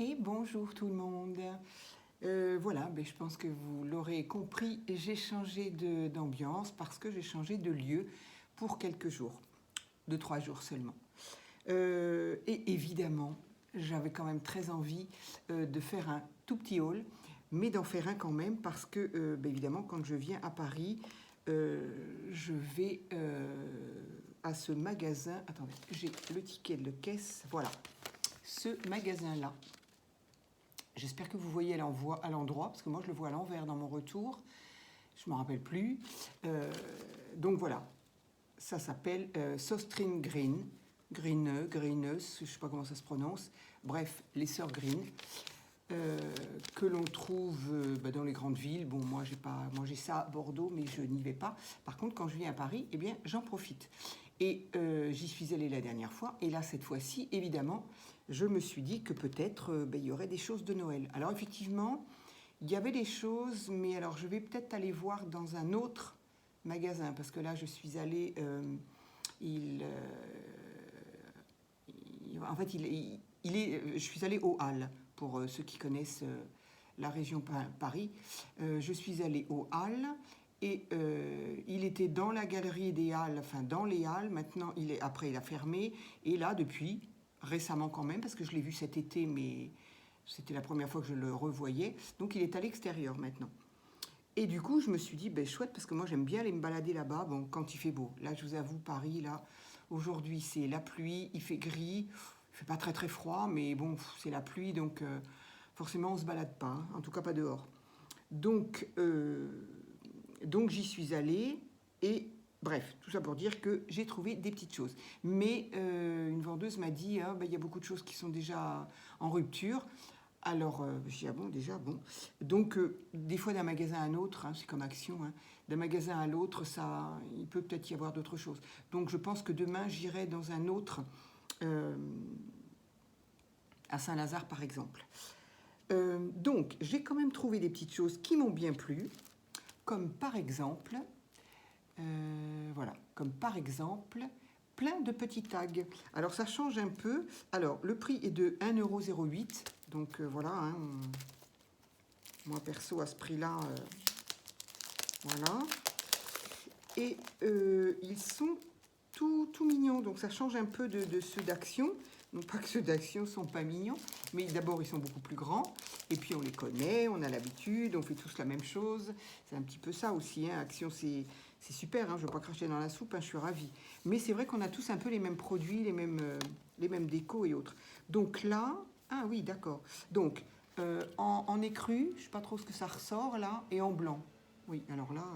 Et bonjour tout le monde. Voilà, je pense que vous l'aurez compris, j'ai changé d'ambiance parce que j'ai changé de lieu pour quelques jours, 2-3 jours seulement. Et évidemment, j'avais quand même très envie de faire un tout petit haul, mais d'en faire un quand même parce que, évidemment, quand je viens à Paris, je vais à ce magasin. Attendez, j'ai le ticket de caisse. Voilà, ce magasin-là. J'espère que vous voyez à l'endroit, parce que moi je le vois à l'envers dans mon retour. Je ne me rappelle plus. Donc voilà, ça s'appelle Sostring Green. Greeneux, Greeneuse, je ne sais pas comment ça se prononce. Bref, les sœurs Green, que l'on trouve dans les grandes villes. Bon, moi j'ai pas mangé ça à Bordeaux, mais je n'y vais pas. Par contre, quand je viens à Paris, eh bien, j'en profite. Et j'y suis allée la dernière fois. Et là, cette fois-ci, évidemment, je me suis dit que peut-être il y aurait des choses de Noël. Alors effectivement, il y avait des choses, mais alors je vais peut-être aller voir dans un autre magasin, parce que là, je suis allée... en fait, je suis allée aux Halles, pour ceux qui connaissent la région Paris. Je suis allée aux Halles et il était dans la galerie des Halles, enfin dans les Halles. Maintenant, après, il a fermé. Et là, depuis, récemment quand même, parce que je l'ai vu cet été, mais c'était la première fois que je le revoyais. Donc, il est à l'extérieur maintenant. Et du coup, je me suis dit, chouette, parce que moi, j'aime bien aller me balader là-bas, bon, quand il fait beau. Là, je vous avoue, Paris, là, aujourd'hui, c'est la pluie, il fait gris, il fait pas très très froid, mais bon, c'est la pluie, donc forcément, on se balade pas, hein, en tout cas pas dehors. Donc j'y suis allée, et bref, tout ça pour dire que j'ai trouvé des petites choses. Mais une vendeuse m'a dit, il y a beaucoup de choses qui sont déjà en rupture. Alors, je dis, ah bon, déjà, bon. Donc, des fois, d'un magasin à un autre, hein, c'est comme Action, hein, d'un magasin à l'autre, il peut peut-être y avoir d'autres choses. Donc, je pense que demain, j'irai dans un autre, à Saint-Lazare, par exemple. Donc, j'ai quand même trouvé des petites choses qui m'ont bien plu, comme par exemple, plein de petits tags. Alors, ça change un peu. Alors, le prix est de 1,08 €. Donc voilà, hein, moi perso à ce prix-là, voilà. Et ils sont tout mignons, donc ça change un peu de ceux d'Action. Non pas que ceux d'Action sont pas mignons, mais d'abord ils sont beaucoup plus grands. Et puis on les connaît, on a l'habitude, on fait tous la même chose. C'est un petit peu ça aussi, hein. Action c'est super, hein, je ne veux pas cracher dans la soupe, hein, je suis ravie. Mais c'est vrai qu'on a tous un peu les mêmes produits, les mêmes décos et autres. Donc là, ah oui, d'accord. Donc, en écru, je ne sais pas trop ce que ça ressort là, et en blanc. Oui, alors là...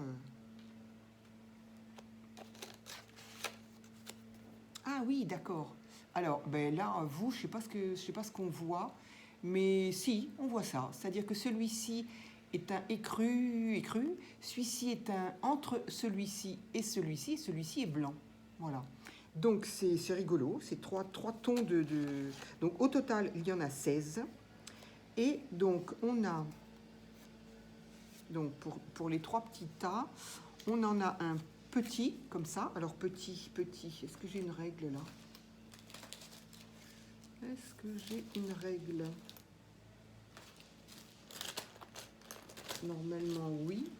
Ah oui, d'accord. Alors, là, vous, je ne sais pas ce qu'on voit, mais si, on voit ça. C'est-à-dire que celui-ci est un écru. Celui-ci est un entre celui-ci et celui-ci est blanc. Voilà. Donc c'est rigolo, c'est trois tons de... Donc au total, il y en a 16. Et donc on a, donc pour les 3 petits tas, on en a un petit, comme ça. Alors petit, est-ce que j'ai une règle là? Est-ce que j'ai une règle? Normalement, oui.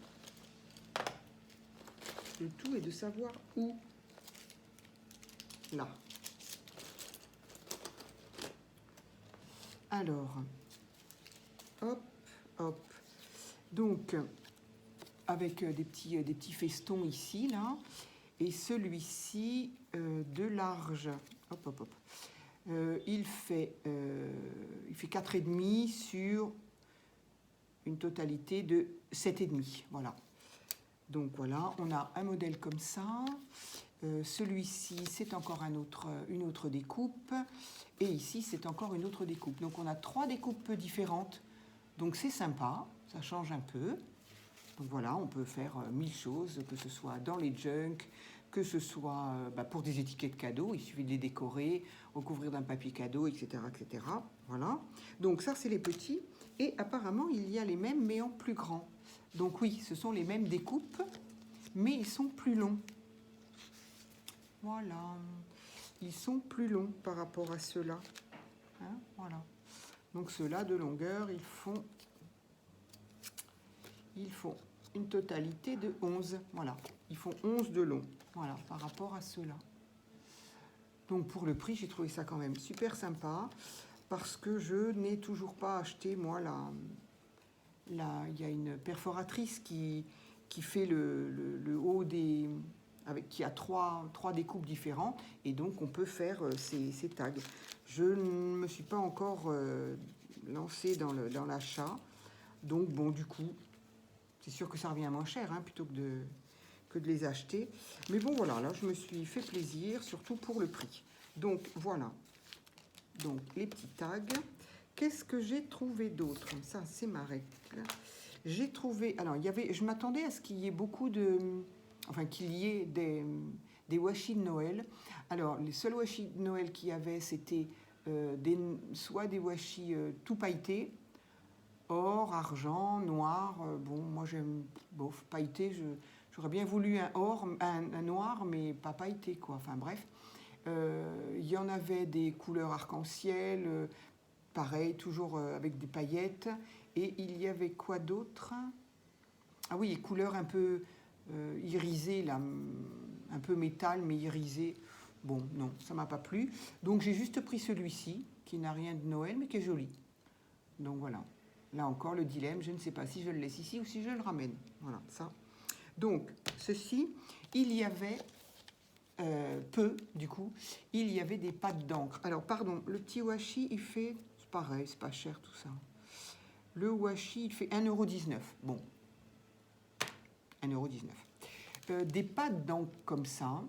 Le tout est de savoir où. Là. Alors, hop, hop. Donc, avec des petits festons ici, là. Et celui-ci, de large, hop, hop, hop. Il fait 4,5 sur une totalité de 7,5. Voilà. Donc voilà, on a un modèle comme ça. Celui-ci, c'est encore une autre découpe. Et ici, c'est encore une autre découpe. Donc on a 3 découpes différentes. Donc c'est sympa, ça change un peu. Donc voilà, on peut faire 1000 choses, que ce soit dans les junks, que ce soit pour des étiquettes cadeaux. Il suffit de les décorer, recouvrir d'un papier cadeau, etc., etc. Voilà. Donc ça, c'est les petits. Et apparemment, il y a les mêmes, mais en plus grand. Donc oui, ce sont les mêmes découpes, mais ils sont plus longs. Voilà. Ils sont plus longs par rapport à ceux-là. Hein, voilà. Donc ceux-là de longueur, ils font une totalité de 11. Voilà, ils font 11 de long. Voilà, par rapport à ceux-là. Donc pour le prix, j'ai trouvé ça quand même super sympa parce que je n'ai toujours pas acheté, moi, il y a une perforatrice qui fait le haut des... qui a trois découpes différentes et donc on peut faire ces tags. Je ne me suis pas encore lancée dans l'achat. Donc bon, du coup, c'est sûr que ça revient moins cher hein, plutôt que de les acheter. Mais bon, voilà, là, je me suis fait plaisir, surtout pour le prix. Donc, voilà. Donc, les petits tags. Qu'est-ce que j'ai trouvé d'autre? Ça, c'est ma règle. J'ai trouvé... Alors, je m'attendais à ce qu'il y ait beaucoup de... Enfin, qu'il y ait des washi de Noël. Alors, les seuls washi de Noël qu'il y avait, c'était soit des washi tout pailletés, or, argent, noir. Bon, moi, j'aime... Bof, pailleté, j'aurais bien voulu un or, un noir, mais pas pailleté, quoi. Enfin, bref. Il y en avait des couleurs arc-en-ciel, pareil, toujours avec des paillettes. Et il y avait quoi d'autre? Ah oui, les couleurs un peu irisées, là, un peu métal, mais irisé. Bon, non, ça m'a pas plu. Donc j'ai juste pris celui-ci, qui n'a rien de Noël, mais qui est joli. Donc voilà. Là encore, le dilemme, je ne sais pas si je le laisse ici ou si je le ramène. Voilà, ça. Donc, ceci, il y avait... du coup, il y avait des pâtes d'encre. Alors, pardon, le petit washi, il fait... C'est pareil, c'est pas cher tout ça. Le washi, il fait 1,19 €. Bon, 1,19 €. Des pâtes d'encre comme ça.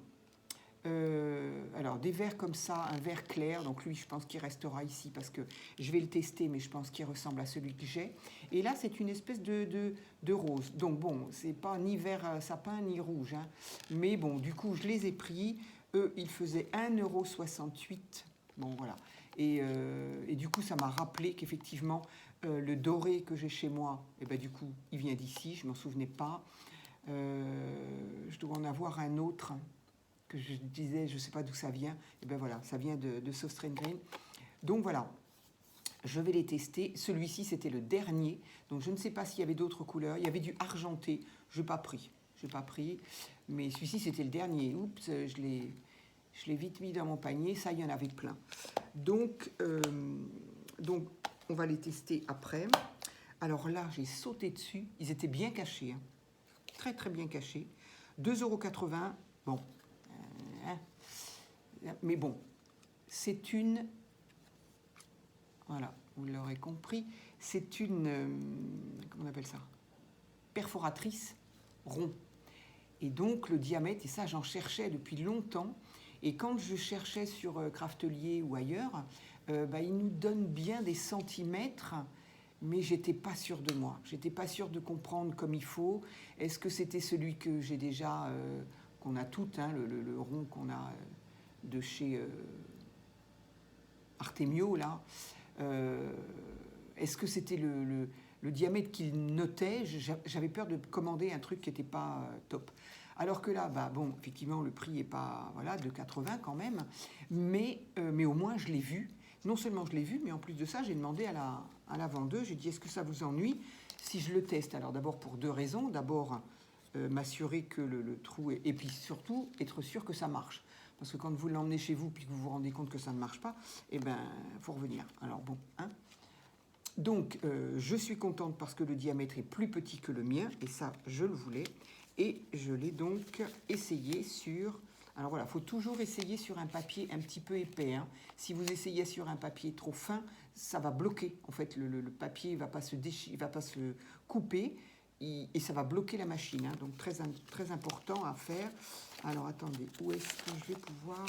Alors, des verres comme ça, un vert clair. Donc, lui, je pense qu'il restera ici parce que je vais le tester, mais je pense qu'il ressemble à celui que j'ai. Et là, c'est une espèce de rose. Donc, bon, c'est pas ni vert sapin ni rouge. Hein. Mais bon, du coup, je les ai pris. Eux, ils faisaient 1,68 €. Bon, voilà. Et du coup, ça m'a rappelé qu'effectivement, le doré que j'ai chez moi, et ben, du coup, il vient d'ici. Je m'en souvenais pas. Je dois en avoir un autre que je disais, je ne sais pas d'où ça vient. Et ben voilà, ça vient de Soft Green. Donc voilà, je vais les tester. Celui-ci, c'était le dernier. Donc je ne sais pas s'il y avait d'autres couleurs. Il y avait du argenté. Je n'ai pas pris. Mais celui-ci, c'était le dernier. Oups, je l'ai vite mis dans mon panier. Ça, il y en avait plein. Donc on va les tester après. Alors là, j'ai sauté dessus. Ils étaient bien cachés. Hein. Très, très bien cachés. 2,80 €. Bon. Mais bon, c'est une... Voilà, vous l'aurez compris. C'est une... comment on appelle ça? Perforatrice rond. Et donc, le diamètre, et ça, j'en cherchais depuis longtemps. Et quand je cherchais sur Craftelier ou ailleurs, il nous donne bien des centimètres, mais j'étais pas sûre de moi. J'étais pas sûre de comprendre comme il faut. Est-ce que c'était celui que j'ai déjà... qu'on a toutes, hein, le rond qu'on a... de chez Artemio, là. Est-ce que c'était le diamètre qu'il notait? J'avais peur de commander un truc qui n'était pas top. Alors que là, bon, effectivement, le prix n'est pas, voilà, de 80 quand même, mais au moins, je l'ai vu. Non seulement je l'ai vu, mais en plus de ça, j'ai demandé à la vendeuse, j'ai dit, est-ce que ça vous ennuie si je le teste? Alors d'abord pour deux raisons. D'abord, m'assurer que le trou est... Et puis surtout, être sûr que ça marche. Parce que quand vous l'emmenez chez vous puis que vous vous rendez compte que ça ne marche pas, eh ben, faut revenir. Alors bon, hein. Donc, je suis contente parce que le diamètre est plus petit que le mien, et ça, je le voulais. Et je l'ai donc essayé sur... Alors voilà, il faut toujours essayer sur un papier un petit peu épais. Hein. Si vous essayez sur un papier trop fin, ça va bloquer. En fait, le papier ne va pas se déchirer, va pas se couper, et ça va bloquer la machine. Hein. Donc, très, très important à faire. Alors, attendez, où est-ce que je vais pouvoir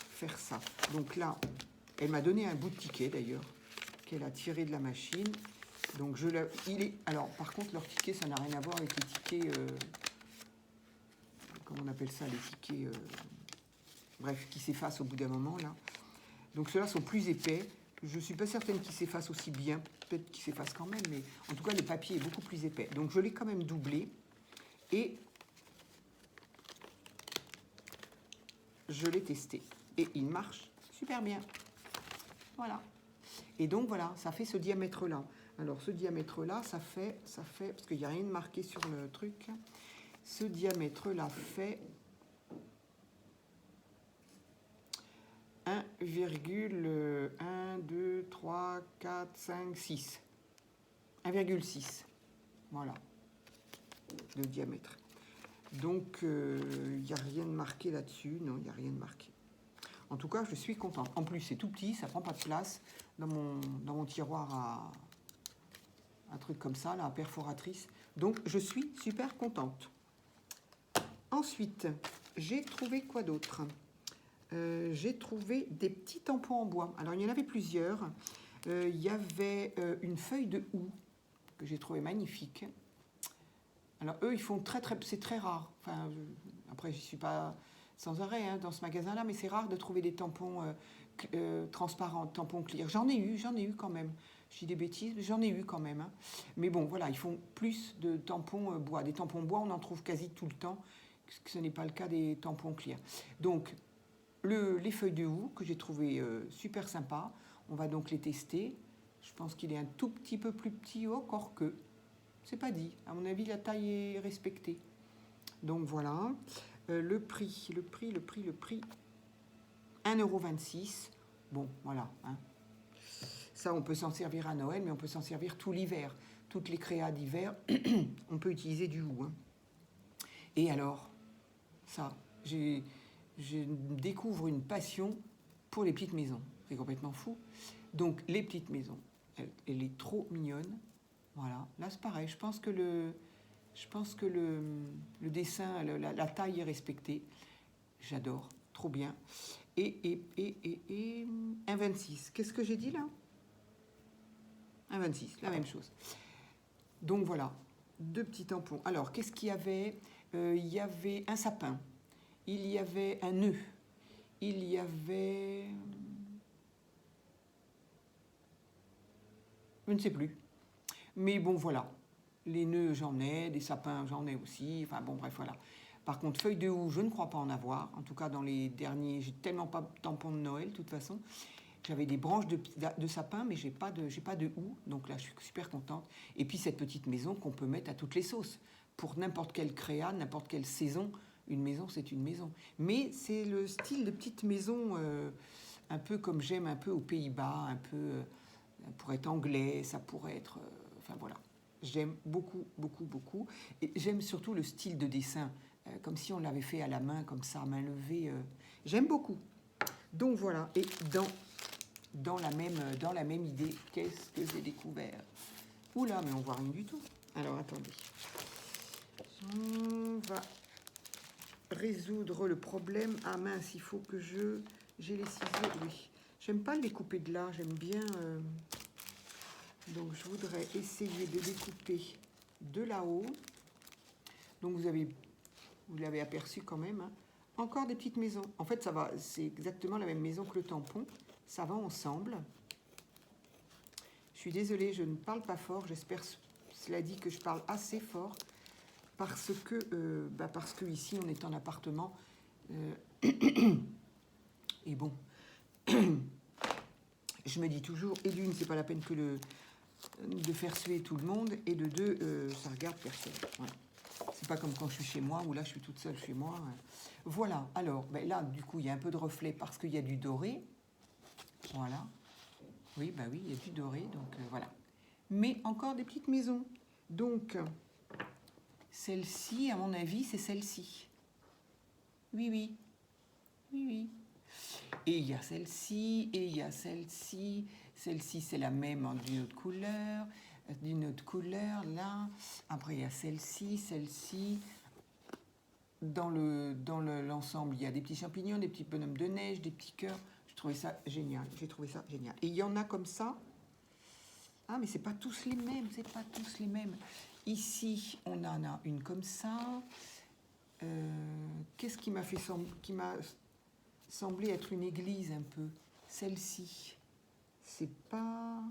faire ça? Donc là, elle m'a donné un bout de ticket, d'ailleurs, qu'elle a tiré de la machine. Donc, alors, par contre, leur ticket, ça n'a rien à voir avec les tickets... comment on appelle ça, les tickets... bref, qui s'effacent au bout d'un moment, là. Donc, ceux-là sont plus épais. Je ne suis pas certaine qu'ils s'effacent aussi bien. Peut-être qu'ils s'effacent quand même, mais en tout cas, le papier est beaucoup plus épais. Donc, je l'ai quand même doublé. Et je l'ai testé. Et il marche super bien. Voilà. Et donc voilà, ça fait ce diamètre-là. Alors ce diamètre-là, ça fait, parce qu'il n'y a rien de marqué sur le truc, ce diamètre-là fait 1,1, 2, 3, 4, 5, 6. 1,6. Voilà, de diamètre. Donc, il n'y a rien de marqué là-dessus. Non, il n'y a rien de marqué. En tout cas, je suis contente. En plus, c'est tout petit, ça ne prend pas de place dans mon tiroir à un truc comme ça, là, à perforatrice. Donc, je suis super contente. Ensuite, j'ai trouvé quoi d'autre? J'ai trouvé des petits tampons en bois. Alors, il y en avait plusieurs. Il y avait une feuille de houx que j'ai trouvé magnifique. Alors, eux, ils font c'est très rare. Enfin, après, je ne suis pas sans arrêt hein, dans ce magasin-là, mais c'est rare de trouver des tampons transparents, tampons clear. J'en ai eu quand même. Je dis des bêtises, mais j'en ai eu quand même. Hein. Mais bon, voilà, ils font plus de tampons bois. Des tampons bois, on en trouve quasi tout le temps, ce n'est pas le cas des tampons clear. Donc, les feuilles de houx que j'ai trouvées super sympas, on va donc les tester. Je pense qu'il est un tout petit peu plus petit, encore que. C'est pas dit. À mon avis, la taille est respectée. Donc voilà. Le prix. 1,26 €. Bon, voilà. Hein. Ça, on peut s'en servir à Noël, mais on peut s'en servir tout l'hiver. Toutes les créas d'hiver, on peut utiliser du houx. Hein. Et alors, ça, je découvre une passion pour les petites maisons. C'est complètement fou. Donc, les petites maisons, elle est trop mignonne. Voilà, là c'est pareil, je pense que le dessin, la taille est respectée. J'adore, trop bien. Et 1,26. Qu'est-ce que j'ai dit là? 1,26, la même chose. Donc voilà, 2 petits tampons. Alors, qu'est-ce qu'il y avait? Il y avait un sapin, il y avait un nœud, il y avait... Je ne sais plus. Mais bon, voilà. Les nœuds, j'en ai. Des sapins, j'en ai aussi. Enfin, bon, bref, voilà. Par contre, feuilles de houx, je ne crois pas en avoir. En tout cas, dans les derniers... J'ai tellement pas de tampons de Noël, de toute façon. J'avais des branches de sapin, mais j'ai pas de houx. Donc là, je suis super contente. Et puis, cette petite maison qu'on peut mettre à toutes les sauces. Pour n'importe quelle créa, n'importe quelle saison. Une maison, c'est une maison. Mais c'est le style de petite maison... un peu comme j'aime un peu aux Pays-Bas, un peu... ça pourrait être anglais, ça pourrait être... enfin voilà, j'aime beaucoup, beaucoup, beaucoup. Et j'aime surtout le style de dessin, comme si on l'avait fait à la main, comme ça, à main levée. J'aime beaucoup. Donc voilà, et dans la même idée, qu'est-ce que j'ai découvert? Oula, mais on voit rien du tout. Alors attendez. On va résoudre le problème. Ah mince, il faut que j'ai les ciseaux, oui. J'aime pas les couper de là, j'aime bien... Donc, je voudrais essayer de découper de là-haut. Donc, vous l'avez aperçu quand même. Hein. Encore des petites maisons. En fait, ça va, c'est exactement la même maison que le tampon. Ça va ensemble. Je suis désolée, je ne parle pas fort. J'espère, cela dit, que je parle assez fort. Parce que ici, on est en appartement. Et bon, je me dis toujours, et d'une, c'est pas la peine de faire suer tout le monde, et de deux, ça regarde personne. Voilà. C'est pas comme quand je suis chez moi, où là je suis toute seule chez moi. Voilà, alors là du coup il y a un peu de reflet parce qu'il y a du doré. Voilà. Oui, il y a du doré, donc voilà. Mais encore des petites maisons. Donc, celle-ci, à mon avis, c'est celle-ci. Oui. Et il y a celle-ci, et il y a celle-ci. Celle-ci, c'est la même d'une autre couleur, là. Après, il y a celle-ci. Dans l'ensemble, il y a des petits champignons, des petits bonhommes de neige, des petits cœurs. J'ai trouvé ça génial. Et il y en a comme ça. Ah, mais c'est pas tous les mêmes. Ici, on en a une comme ça. Qu'est-ce qui m'a semblé être une église un peu? Celle-ci. C'est pas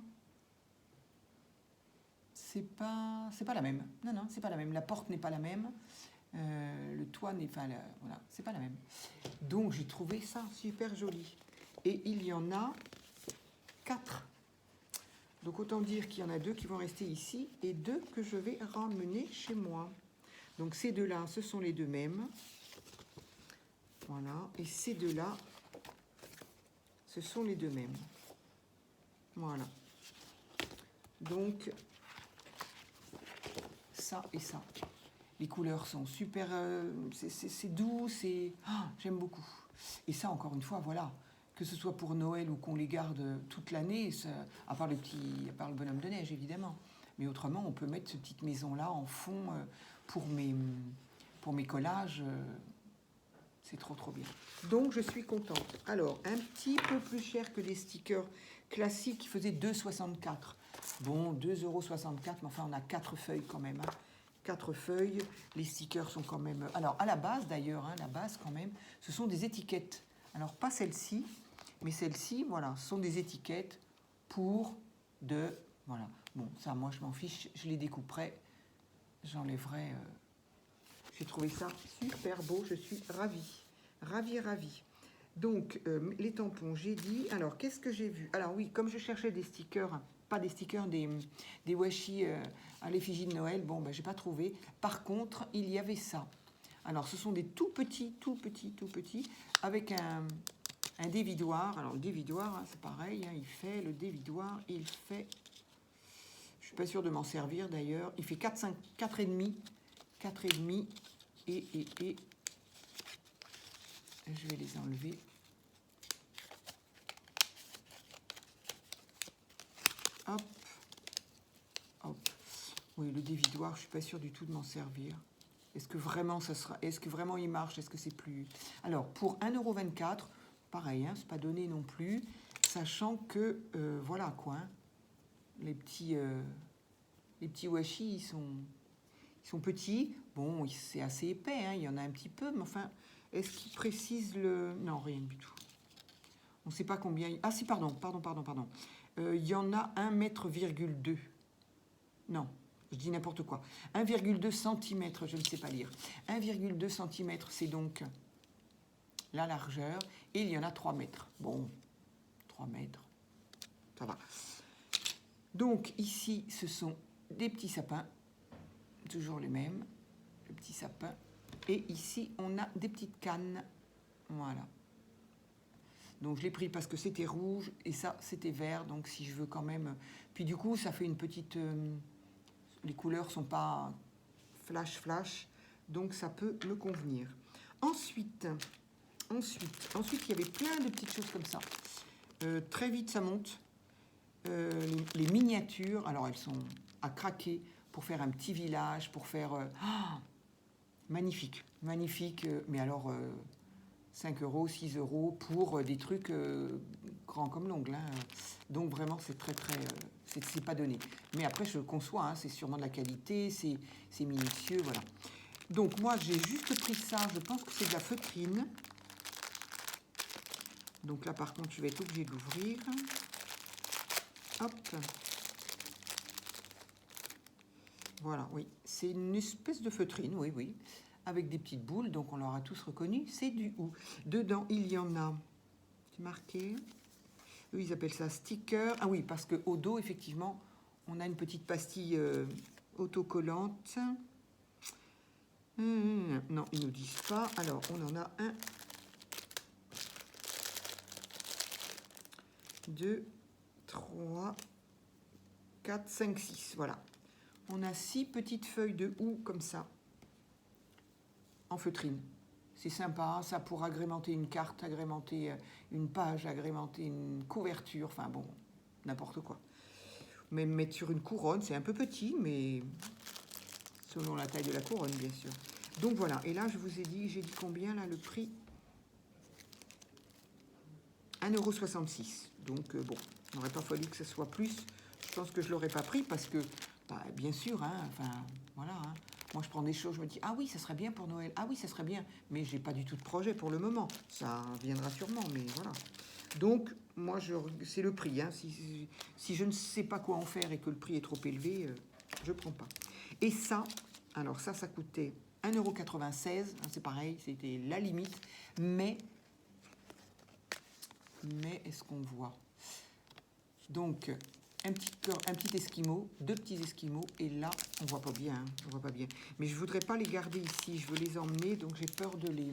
la même. Non, c'est pas la même. La porte n'est pas la même. Le toit n'est pas voilà, c'est pas la même. Donc j'ai trouvé ça super joli. Et il y en a 4. Donc autant dire qu'il y en a 2 qui vont rester ici et 2 que je vais ramener chez moi. Donc ces 2-là, ce sont les 2 mêmes. Voilà. Et ces 2-là, ce sont les 2 mêmes. Voilà. Donc, ça et ça. Les couleurs sont super... c'est doux, c'est... Ah, j'aime beaucoup. Et ça, encore une fois, voilà. Que ce soit pour Noël ou qu'on les garde toute l'année, à part le bonhomme de neige, évidemment. Mais autrement, on peut mettre cette petite maison-là en fond pour mes collages. C'est trop, trop bien. Donc, je suis contente. Alors, un petit peu plus cher que les stickers classiques qui faisaient 2,64 €. Bon, 2,64 €, mais enfin, on a 4 feuilles quand même. Hein. 4 feuilles. Les stickers sont quand même... Alors, à la base, d'ailleurs, hein, la base, quand même, ce sont des étiquettes. Alors, pas celle-ci, mais celle-ci, voilà, ce sont des étiquettes pour de... Voilà. Bon, ça, moi, je m'en fiche. Je les découperai. J'enlèverai... J'ai trouvé ça super beau. Je suis ravie. Ravie, ravie. Donc, les tampons, j'ai dit... Alors, qu'est-ce que j'ai vu? Alors, oui, comme je cherchais des stickers... Pas des stickers, des washi à l'effigie de Noël. Bon, ben, j'ai pas trouvé. Par contre, il y avait ça. Alors, ce sont des tout petits, avec un dévidoir. Alors, le dévidoir, hein, c'est pareil. Hein, il fait le dévidoir. Il fait... Je suis pas sûre de m'en servir, d'ailleurs. Il fait 4,5. 4,5. Et je vais les enlever. Hop, hop. Oui, le dévidoir, je suis pas sûre du tout de m'en servir. Est-ce que vraiment ça sera... Est-ce que vraiment il marche? Est-ce que c'est plus... Alors, pour 1,24 €, pareil, hein, c'est pas donné non plus, sachant que, voilà quoi, hein, les petits washi, ils sont petits. Bon, c'est assez épais, hein, il y en a un petit peu, mais enfin, est-ce qu'il précise le... Non, rien du tout. On ne sait pas combien... Ah si, pardon. Il y en a 1,2 m. Non, je dis n'importe quoi. 1,2 cm, je ne sais pas lire. 1,2 cm, c'est donc la largeur. Et il y en a 3 mètres. Bon, 3 mètres, ça va. Donc ici, ce sont des petits sapins. Toujours les mêmes, le petit sapin. Et ici, on a des petites cannes. Voilà. Donc je l'ai pris parce que c'était rouge et ça c'était vert. Donc si je veux quand même... Puis du coup ça fait une petite... les couleurs sont pas flash. Donc ça peut me convenir. Ensuite il y avait plein de petites choses comme ça. Très vite ça monte. Les miniatures, alors elles sont à craquer pour faire un petit village, pour faire... magnifique. Mais alors... 5 €, 6 € pour des trucs grands comme l'ongle. Hein. Donc vraiment, c'est très, c'est pas donné. Mais après, je conçois, hein, c'est sûrement de la qualité, c'est minutieux, voilà. Donc moi, j'ai juste pris ça, je pense que c'est de la feutrine. Donc là, par contre, je vais être obligée d'ouvrir. Hop. Voilà, oui. C'est une espèce de feutrine, oui. Avec des petites boules, donc on l'aura tous reconnu, c'est du hou. Dedans, il y en a, c'est marqué, eux ils appellent ça sticker. Ah oui, parce qu'au dos, effectivement, on a une petite pastille autocollante. Non, ils ne nous disent pas. Alors, on en a 1, 2, 3, 4, 5, 6, voilà. On a 6 petites feuilles de houx comme ça. En feutrine. C'est sympa, ça pour agrémenter une carte, agrémenter une page, agrémenter une couverture, enfin bon, n'importe quoi. Même mettre sur une couronne, c'est un peu petit, mais selon la taille de la couronne, bien sûr. Donc voilà, et là, je vous ai dit, j'ai dit combien, là, le prix? 1,66 €. Donc bon, il n'aurait pas fallu que ce soit plus. Je pense que je ne l'aurais pas pris parce que, bah, bien sûr, hein, enfin, voilà, hein. Moi, je prends des choses, je me dis, ah oui, ça serait bien pour Noël. Ah oui, ça serait bien. Mais j'ai pas du tout de projet pour le moment. Ça viendra sûrement, mais voilà. Donc, moi, c'est le prix. Hein. Si je ne sais pas quoi en faire et que le prix est trop élevé, je prends pas. Et ça, alors ça coûtait 1,96 €. Hein, c'est pareil, c'était la limite. Mais est-ce qu'on voit? Donc, un petit esquimau, 2 petits esquimaux, et là, on voit pas bien, hein, on voit pas bien. Mais je voudrais pas les garder ici, je veux les emmener, donc j'ai peur de les...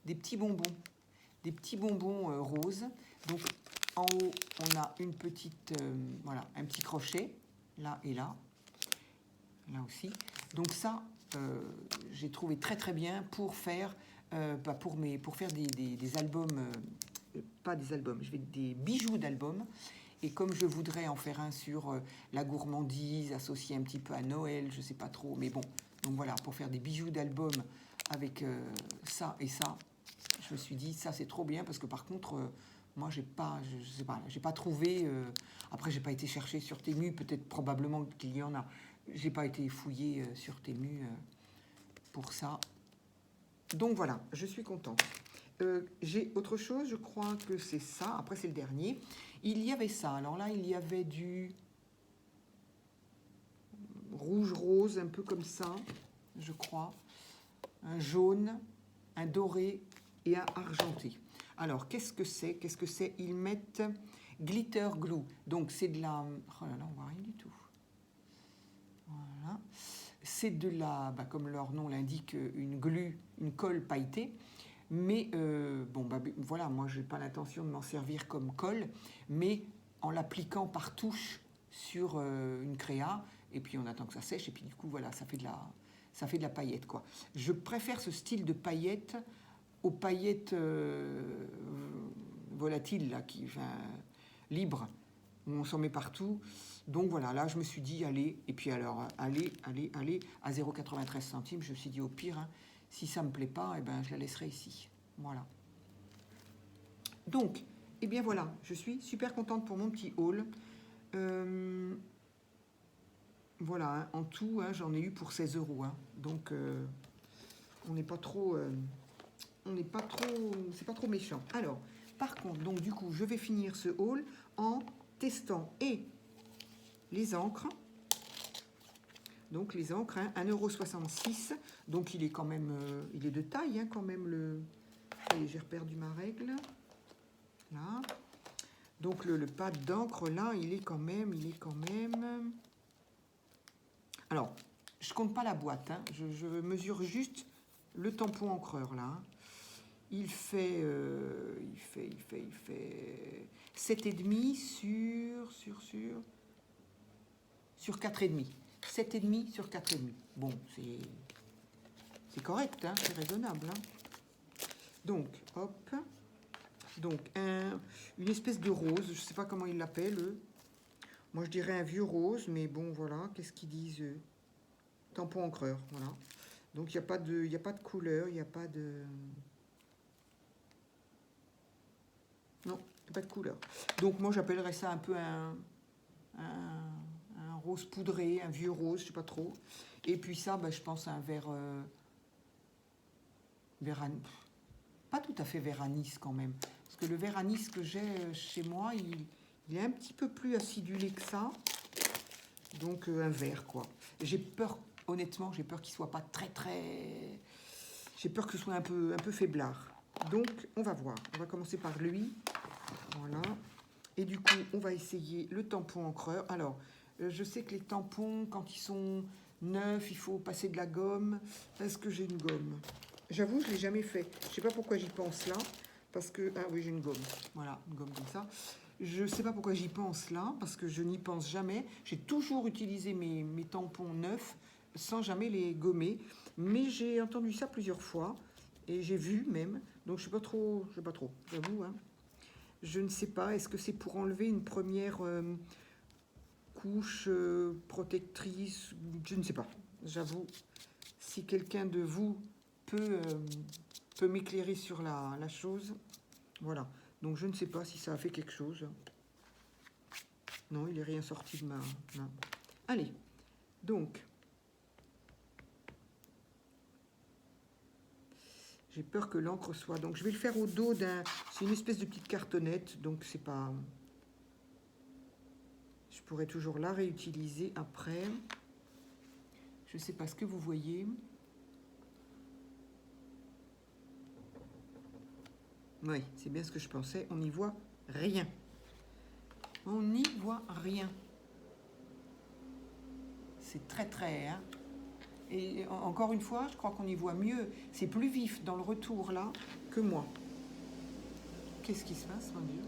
Des petits bonbons roses. Donc en haut, on a une petite, voilà, un petit crochet, là et là aussi. Donc ça, j'ai trouvé très très bien pour faire, pour faire des albums, pas des albums, des bijoux d'albums. Et comme je voudrais en faire un sur la gourmandise, associé un petit peu à Noël, je sais pas trop, mais bon. Donc voilà, pour faire des bijoux d'album avec ça et ça, je me suis dit, ça c'est trop bien, parce que par contre, moi j'ai pas, je sais pas, j'ai pas trouvé, après j'ai pas été chercher sur Temu, peut-être probablement qu'il y en a, j'ai pas été fouillée sur Temu pour ça. Donc voilà, je suis contente. J'ai autre chose, je crois que c'est ça, après c'est le dernier. Il y avait ça, alors là il y avait du rouge-rose, un peu comme ça, je crois, un jaune, un doré et un argenté. Alors, qu'est-ce que c'est? Qu'est-ce que c'est? Ils mettent glitter glue. Donc, c'est de la... Oh là là, on voit rien du tout. Voilà. C'est de la, comme leur nom l'indique, une glu, une colle pailletée. Mais, bon, voilà, moi, je n'ai pas l'intention de m'en servir comme colle, mais en l'appliquant par touche sur une créa, et puis on attend que ça sèche, et puis du coup, voilà, ça fait de la paillette, quoi. Je préfère ce style de paillette aux paillettes volatiles, là, libres, où on s'en met partout. Donc voilà, là, je me suis dit, allez, et puis alors, allez, à 0,93 centimes, je me suis dit, au pire, hein, si ça ne me plaît pas, eh ben, je la laisserai ici. Voilà. Donc, eh bien voilà, je suis super contente pour mon petit haul. Voilà, hein, en tout, hein, j'en ai eu pour 16 €. Hein, donc, on n'est pas trop... c'est pas trop méchant. Alors, par contre, donc du coup, je vais finir ce haul en testant les encres. Donc les encres, hein, 1,66 €. Donc il est quand même, il est de taille, hein, quand même le. Allez, j'ai perdu ma règle. Là. Donc le pad d'encre là, il est quand même. Alors, je compte pas la boîte, hein, je mesure juste le tampon encreur là. Hein. Il fait 7,5 sur 4,5. 7,5 sur 4,5. Bon, c'est correct, hein, c'est raisonnable. Hein. Donc, hop. Donc, une espèce de rose, je ne sais pas comment ils l'appellent, eux. Moi, je dirais un vieux rose, mais bon, voilà, qu'est-ce qu'ils disent tampon encreur, voilà. Donc, il n'y a pas de couleur, il n'y a pas de... Non, pas de couleur. Donc moi j'appellerais ça un peu un rose poudré, un vieux rose, je sais pas trop. Et puis ça, je pense à un vert, pas tout à fait vert anis quand même. Parce que le vert anis que j'ai chez moi, il est un petit peu plus acidulé que ça. Donc un vert quoi. J'ai peur, honnêtement, j'ai peur qu'il soit pas très... J'ai peur que ce soit un peu faiblard. Donc on va voir. On va commencer par lui. Voilà. Et du coup, on va essayer le tampon encreur. Alors, je sais que les tampons, quand ils sont neufs, il faut passer de la gomme. Est-ce que j'ai une gomme? J'avoue, je ne l'ai jamais fait. Je ne sais pas pourquoi j'y pense là. Parce que... Ah oui, j'ai une gomme. Voilà, une gomme comme ça. Je ne sais pas pourquoi j'y pense là, parce que je n'y pense jamais. J'ai toujours utilisé mes tampons neufs sans jamais les gommer. Mais j'ai entendu ça plusieurs fois. Et j'ai vu même. Donc, je ne sais pas trop, j'avoue, hein. Je ne sais pas, est-ce que c'est pour enlever une première couche protectrice? Je ne sais pas, j'avoue. Si quelqu'un de vous peut m'éclairer sur la chose. Voilà, donc je ne sais pas si ça a fait quelque chose. Non, il n'est rien sorti de ma main. Allez, donc... J'ai peur que l'encre soit... Donc, je vais le faire au dos d'un... C'est une espèce de petite cartonnette, donc c'est pas... Je pourrais toujours la réutiliser après. Je ne sais pas ce que vous voyez. Oui, c'est bien ce que je pensais. On n'y voit rien. On n'y voit rien. C'est très très... Hein. Et encore une fois, je crois qu'on y voit mieux. C'est plus vif dans le retour là que moi. Qu'est-ce qui se passe, mon Dieu?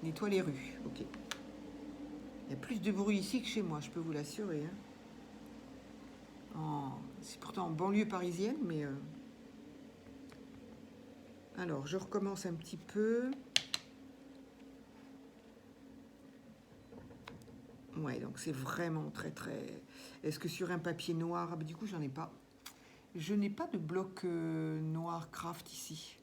Nettoie les rues, ok. Il y a plus de bruit ici que chez moi, je peux vous l'assurer. Hein. C'est pourtant en banlieue parisienne, mais... Alors, je recommence un petit peu. Ouais, donc c'est vraiment très, très... Est-ce que sur un papier noir... Ah, bah, du coup, j'en ai pas. Je n'ai pas de bloc noir craft ici.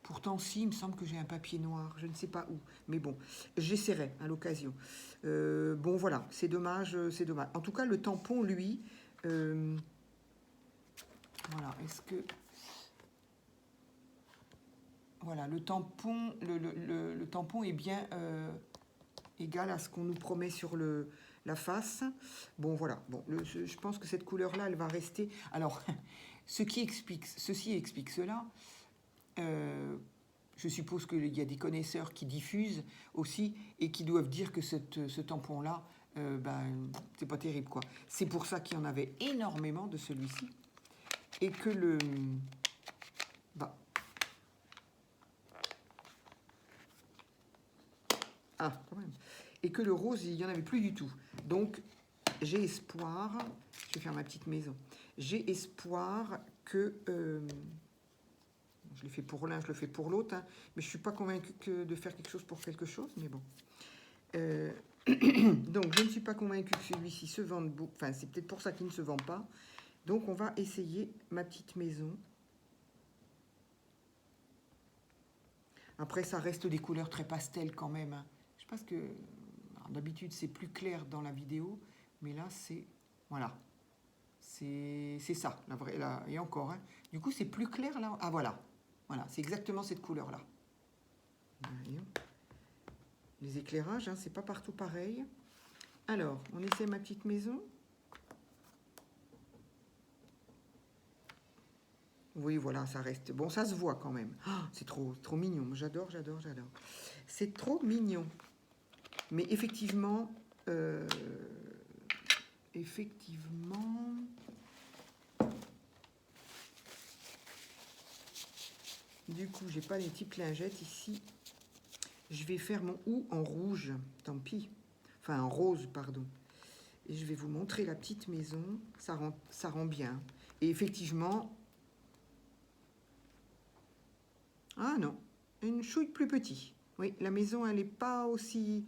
Pourtant, si, il me semble que j'ai un papier noir. Je ne sais pas où. Mais bon, j'essaierai à l'occasion. Bon, voilà, c'est dommage, c'est dommage. En tout cas, le tampon, lui... voilà, est-ce que... Voilà, le tampon, le tampon est bien égal à ce qu'on nous promet sur la face. Bon, voilà. Bon, je pense que cette couleur-là, elle va rester... Alors, ceci explique cela. Je suppose qu'il y a des connaisseurs qui diffusent aussi et qui doivent dire que ce tampon-là, c'est pas terrible, quoi. C'est pour ça qu'il y en avait énormément de celui-ci. Et que le... Ah, quand même. Et que le rose, il n'y en avait plus du tout. Donc, j'ai espoir... Je vais faire ma petite maison. J'ai espoir que... je l'ai fait pour l'un, je le fais pour l'autre. Hein, mais je ne suis pas convaincue de faire quelque chose pour quelque chose. Mais bon. Donc, je ne suis pas convaincue que celui-ci se vende beaucoup. Enfin, c'est peut-être pour ça qu'il ne se vend pas. Donc, on va essayer ma petite maison. Après, ça reste des couleurs très pastel quand même. Hein. Je pense que d'habitude, c'est plus clair dans la vidéo. Mais là, c'est... Voilà. C'est ça, la vraie... Là, et encore. Hein. Du coup, c'est plus clair là. Ah, voilà. Voilà, c'est exactement cette couleur-là. Les éclairages, hein, c'est pas partout pareil. Alors, on essaie ma petite maison. Oui, voilà, ça reste... Bon, ça se voit quand même. Oh, c'est trop mignon. J'adore, j'adore, j'adore. C'est trop mignon. Mais effectivement... Effectivement... Du coup, j'ai pas les petites lingettes ici. Je vais faire mon ou en rouge. Tant pis. Enfin, en rose, pardon. Et je vais vous montrer la petite maison. Ça rend bien. Et effectivement... Ah non, une chouille plus petit. Oui, la maison, elle n'est pas aussi...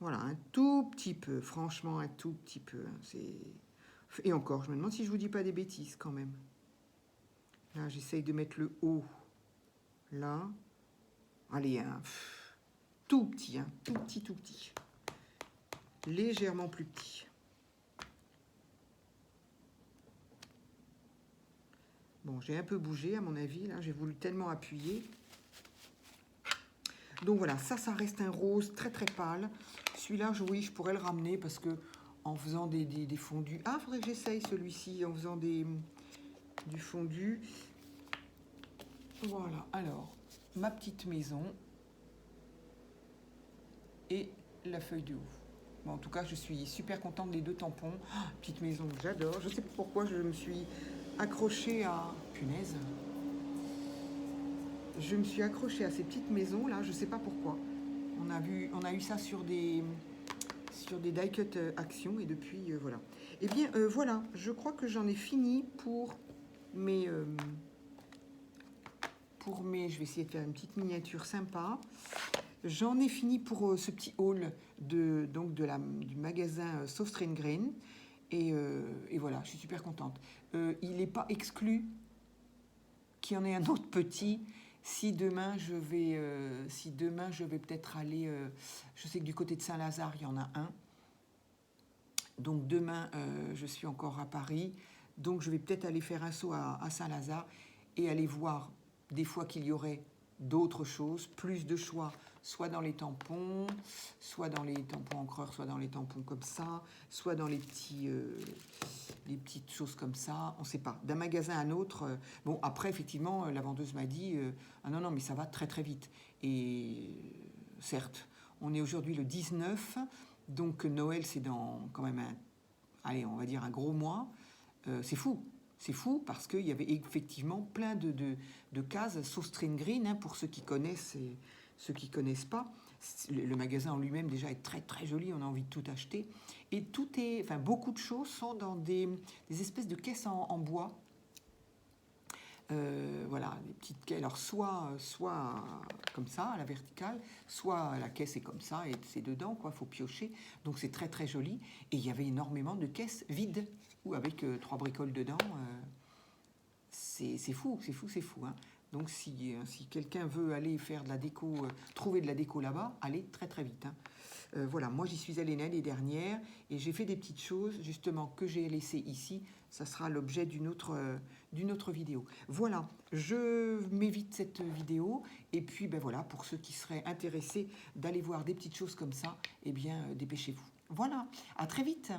Voilà, un tout petit peu. Franchement, un tout petit peu. Et encore, je me demande si je vous dis pas des bêtises quand même. Là, j'essaye de mettre le haut. Là. Allez, hein, tout petit, hein, tout petit, tout petit. Légèrement plus petit. Bon, j'ai un peu bougé à mon avis, là, j'ai voulu tellement appuyer. Donc voilà, ça reste un rose très très pâle. Celui-là, oui, je pourrais le ramener parce que en faisant des fondus... Ah, il faudrait que j'essaye celui-ci en faisant du fondu. Voilà, alors, ma petite maison et la feuille de haut. Bon, en tout cas, je suis super contente des deux tampons. Oh, petite maison, j'adore. Je sais pas pourquoi je me suis accrochée à... Punaise. Je me suis accrochée à ces petites maisons, là, je sais pas pourquoi. On a eu ça sur des die cut action, et depuis, voilà. Eh bien, voilà, je crois que j'en ai fini pour mes... je vais essayer de faire une petite miniature sympa. J'en ai fini pour ce petit haul du magasin Soft Rain Green. Et voilà, je suis super contente. Il n'est pas exclu qu'il y en ait un autre petit. Si demain je vais peut-être aller, je sais que du côté de Saint-Lazare, il y en a un. Donc demain, je suis encore à Paris. Donc je vais peut-être aller faire un saut à Saint-Lazare et aller voir des fois qu'il y aurait d'autres choses, plus de choix, soit dans les tampons encreurs, soit dans les tampons comme ça, soit dans les petites choses comme ça, on ne sait pas. D'un magasin à un autre, bon, après, effectivement, la vendeuse m'a dit, ah non, non, mais ça va très très vite. Et certes, on est aujourd'hui le 19, donc Noël, c'est dans quand même allez, on va dire un gros mois. C'est fou. C'est fou parce qu'il y avait effectivement plein de cases Sauce String Green, hein, pour ceux qui connaissent et ceux qui ne connaissent pas. Le magasin en lui-même déjà est très très joli, on a envie de tout acheter. Et beaucoup de choses sont dans des espèces de caisses en bois. Voilà, des petites caisses. Alors soit comme ça, à la verticale, soit la caisse est comme ça et c'est dedans, quoi, faut piocher. Donc c'est très très joli. Et il y avait énormément de caisses vides, ou avec 3 bricoles dedans. C'est fou, c'est fou, c'est fou. Hein. Donc si quelqu'un veut aller faire de la déco, trouver de la déco là-bas, allez très très vite. Hein. Voilà, moi j'y suis allée l'année dernière et j'ai fait des petites choses justement que j'ai laissées ici. Ça sera l'objet d'une autre vidéo. Voilà, je m'évite cette vidéo et puis ben voilà, pour ceux qui seraient intéressés d'aller voir des petites choses comme ça, eh bien dépêchez-vous. Voilà, à très vite.